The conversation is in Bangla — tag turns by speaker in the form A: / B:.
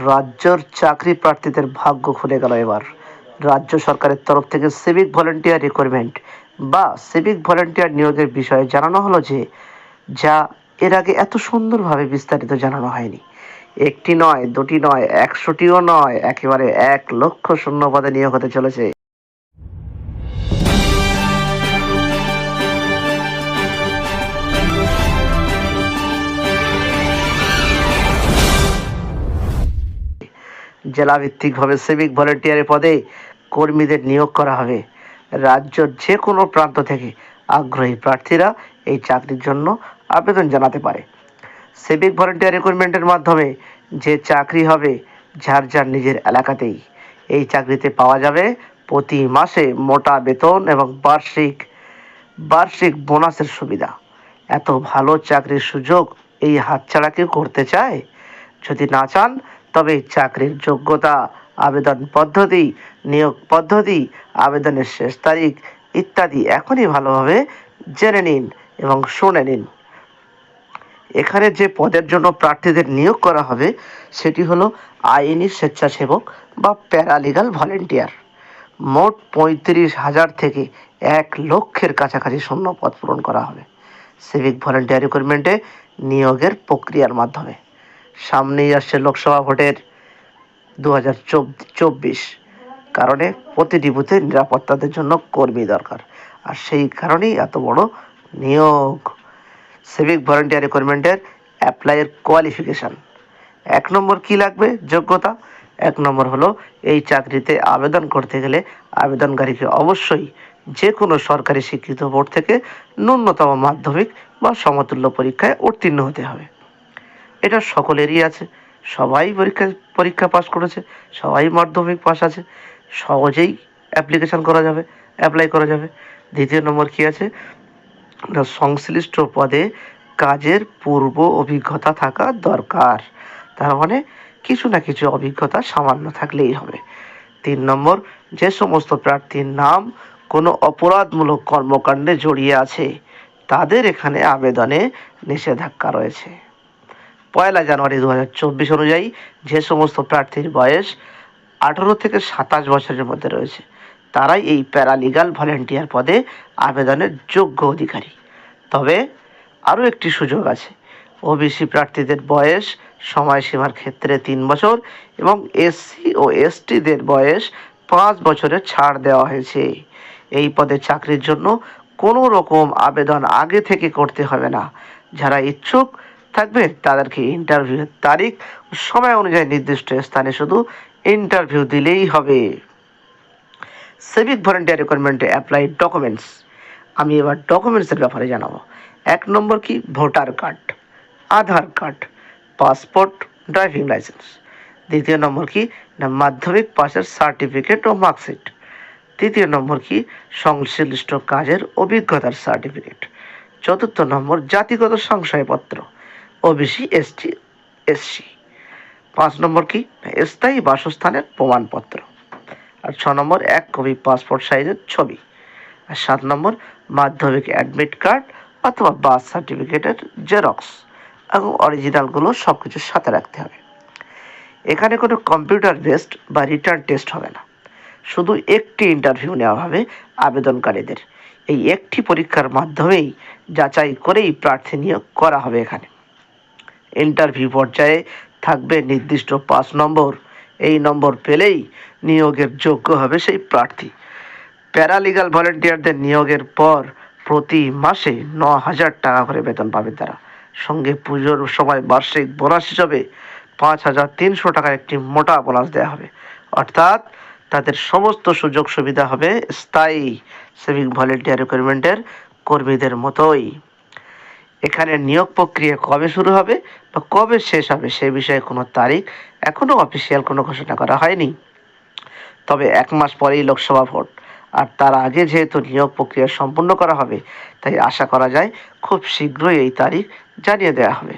A: রাজ্যের চাকরি প্রার্থীদের ভাগ্য খুলে গেল এবার। রাজ্য সরকারের তরফ থেকে সিভিক ভলেন্টিয়ার রিক্রুটমেন্ট বা সিভিক ভলেন্টিয়ার নিয়োগের বিষয়ে জানানো হলো যে, যা এর আগে এত সুন্দরভাবে বিস্তারিত জানানো হয়নি। একটি নয়, দুটি নয়, ১০০টিও নয়, একেবারে ১,০০,০০০ শূন্য পদে নিয়োগ হতে চলেছে। জেলাভিত্তিকভাবে সিভিক ভলেন্টিয়ারের পদে কর্মীদের নিয়োগ করা হবে। রাজ্যের যে কোনো প্রান্ত থেকে আগ্রহী প্রার্থীরা এই চাকরির জন্য আবেদন জানাতে পারে। সিভিক ভলেন্টিয়ার রিক্রুটমেন্টের মাধ্যমে যে চাকরি হবে যার যার নিজের এলাকাতেই। এই চাকরিতে পাওয়া যাবে প্রতি মাসে মোটা বেতন এবং বার্ষিক বার্ষিক বোনাসের সুবিধা। এত ভালো চাকরির সুযোগ এই হাতছাড়া কেউ করতে চায়? যদি না চান, তবে চাকরির যোগ্যতা, আবেদন পদ্ধতি, নিয়োগ পদ্ধতি, আবেদনের শেষ তারিখ ইত্যাদি এখনই ভালোভাবে জেনে নিন এবং শুনে নিন। এখানে যে পদের জন্য প্রার্থীদের নিয়োগ করা হবে সেটি হলো আইনি স্বেচ্ছাসেবক বা প্যারালিগাল ভলেন্টিয়ার। মোট ৩৫,০০০ থেকে ১,০০,০০০-এর কাছাকাছি শূন্য পদ পূরণ করা হবে সিভিক ভলেন্টিয়ার রিক্রুটমেন্টে নিয়োগের প্রক্রিয়ার মাধ্যমে। সামনেই আসছে লোকসভা ভোটের 2024, কারণে প্রতিটি বুথে নিরাপত্তাদের জন্য কর্মী দরকার, আর সেই কারণেই এত বড় নিয়োগ। সিভিক ভলেন্টিয়ার রিক্রুটমেন্টের অ্যাপ্লাইয়ের কোয়ালিফিকেশান। ১ নম্বর কী লাগবে যোগ্যতা? ১ নম্বর হলো, এই চাকরিতে আবেদন করতে গেলে আবেদনকারীকে অবশ্যই যে কোনো সরকারি স্বীকৃত বোর্ড থেকে ন্যূনতম মাধ্যমিক বা সমতুল্য পরীক্ষায় উত্তীর্ণ হতে হবে। এটা সকলেরই আছে, সবাই পরীক্ষা পাস করেছে, সবাই মাধ্যমিক পাস আছে, সহজেই অ্যাপ্লাই করা যাবে। দ্বিতীয় নম্বর কী আছে না, সংশ্লিষ্ট পদে কাজের পূর্ব অভিজ্ঞতা থাকা দরকার। তার মানে কিছু না কিছু অভিজ্ঞতা সামান্য থাকলেই হবে। ৩ নম্বর, যে সমস্ত প্রার্থীর নাম কোনো অপরাধমূলক কর্মকাণ্ডে জড়িয়ে আছে তাদের এখানে আবেদনে নিষেধাজ্ঞা রয়েছে। ১ জানুয়ারি ২০২৪ অনুযায়ী যে সমস্ত প্রার্থীর বয়স ১৮ থেকে ২৭ বছরের মধ্যে রয়েছে তারাই এই প্যারালিগাল ভলেন্টিয়ার পদে আবেদনের যোগ্য অধিকারী। তবে আরও একটি সুযোগ আছে। ওবিসি প্রার্থীদের বয়স সময়সীমার ক্ষেত্রে ৩ বছর এবং এসসি ও এসটিদের বয়স ৫ বছরের ছাড় দেওয়া হয়েছে। এই পদে চাকরির জন্য কোনো রকম আবেদন আগে থেকে করতে হবে না। যারা ইচ্ছুক থাকবে তাদেরকে ইন্টারভিউয়ের তারিখ ও সময় অনুযায়ী নির্দিষ্ট স্থানে শুধু ইন্টারভিউ দিলেই হবে। সিভিক ভলেন্টিয়ার রিক্রুটমেন্টে অ্যাপ্লাই ডকুমেন্টস। আমি এবার ডকুমেন্টসের ব্যাপারে জানাবো। ১ নম্বর কি, voter card, Aadhaar card, passport, driving licence. দ্বিতীয় নম্বর কি না, মাধ্যমিক পাসের সার্টিফিকেট ও মার্কশিট। তৃতীয় নম্বর কি, সংশ্লিষ্ট কাজের অভিজ্ঞতার সার্টিফিকেট। চতুর্থ নম্বর, জাতিগত শংসাপত্র, ওবিসি, এসটি, এসসি। ৫ নম্বর কি, স্থায়ী বাসস্থানের প্রমাণপত্র। আর ৬ নম্বর, ১ কপি পাসপোর্ট সাইজের ছবি। আর ৭ নম্বর, মাধ্যমিক অ্যাডমিট কার্ড অথবা বার্থ সার্টিফিকেটের জেরক্স এবং অরিজিনালগুলো সব কিছুর সাথে রাখতে হবে। এখানে কোনো কম্পিউটার বেসড বা রিটার্ন টেস্ট হবে না, শুধু একটি ইন্টারভিউ নেওয়া হবে আবেদনকারীদের। এই একটি পরীক্ষার মাধ্যমেই যাচাই করেই প্রার্থী নিয়োগ করা হবে। এখানে ইন্টারভিউ পর্যায়ে থাকবে নির্দিষ্ট ৫ নম্বর। এই নম্বর পেলেই নিয়োগের যোগ্য হবে সেই প্রার্থী। প্যারালিগাল ভলেন্টিয়ারদের নিয়োগের পর প্রতি মাসে ৯,০০০ টাকা করে বেতন পাবেন তারা। সঙ্গে পুজোর সময় বার্ষিক বোনাস হিসাবে ৫,৩০০ টাকার একটি মোটা বোনাস দেওয়া হবে। অর্থাৎ তাদের সমস্ত সুযোগ সুবিধা হবে স্থায়ী সিভিক ভলেন্টিয়ার রিক্রুটমেন্টের কর্মীদের মতোই। এখানে নিয়োগ প্রক্রিয়া কবে শুরু হবে বা কবে শেষ হবে সে বিষয়ে কোনো তারিখ এখনও অফিসিয়াল কোনো ঘোষণা করা হয়নি। তবে ১ মাস পরেই লোকসভা ভোট, আর তার আগে যেহেতু নিয়োগ প্রক্রিয়া সম্পূর্ণ করা হবে, তাই আশা করা যায় খুব শীঘ্রই এই তারিখ জানিয়ে দেওয়া হবে।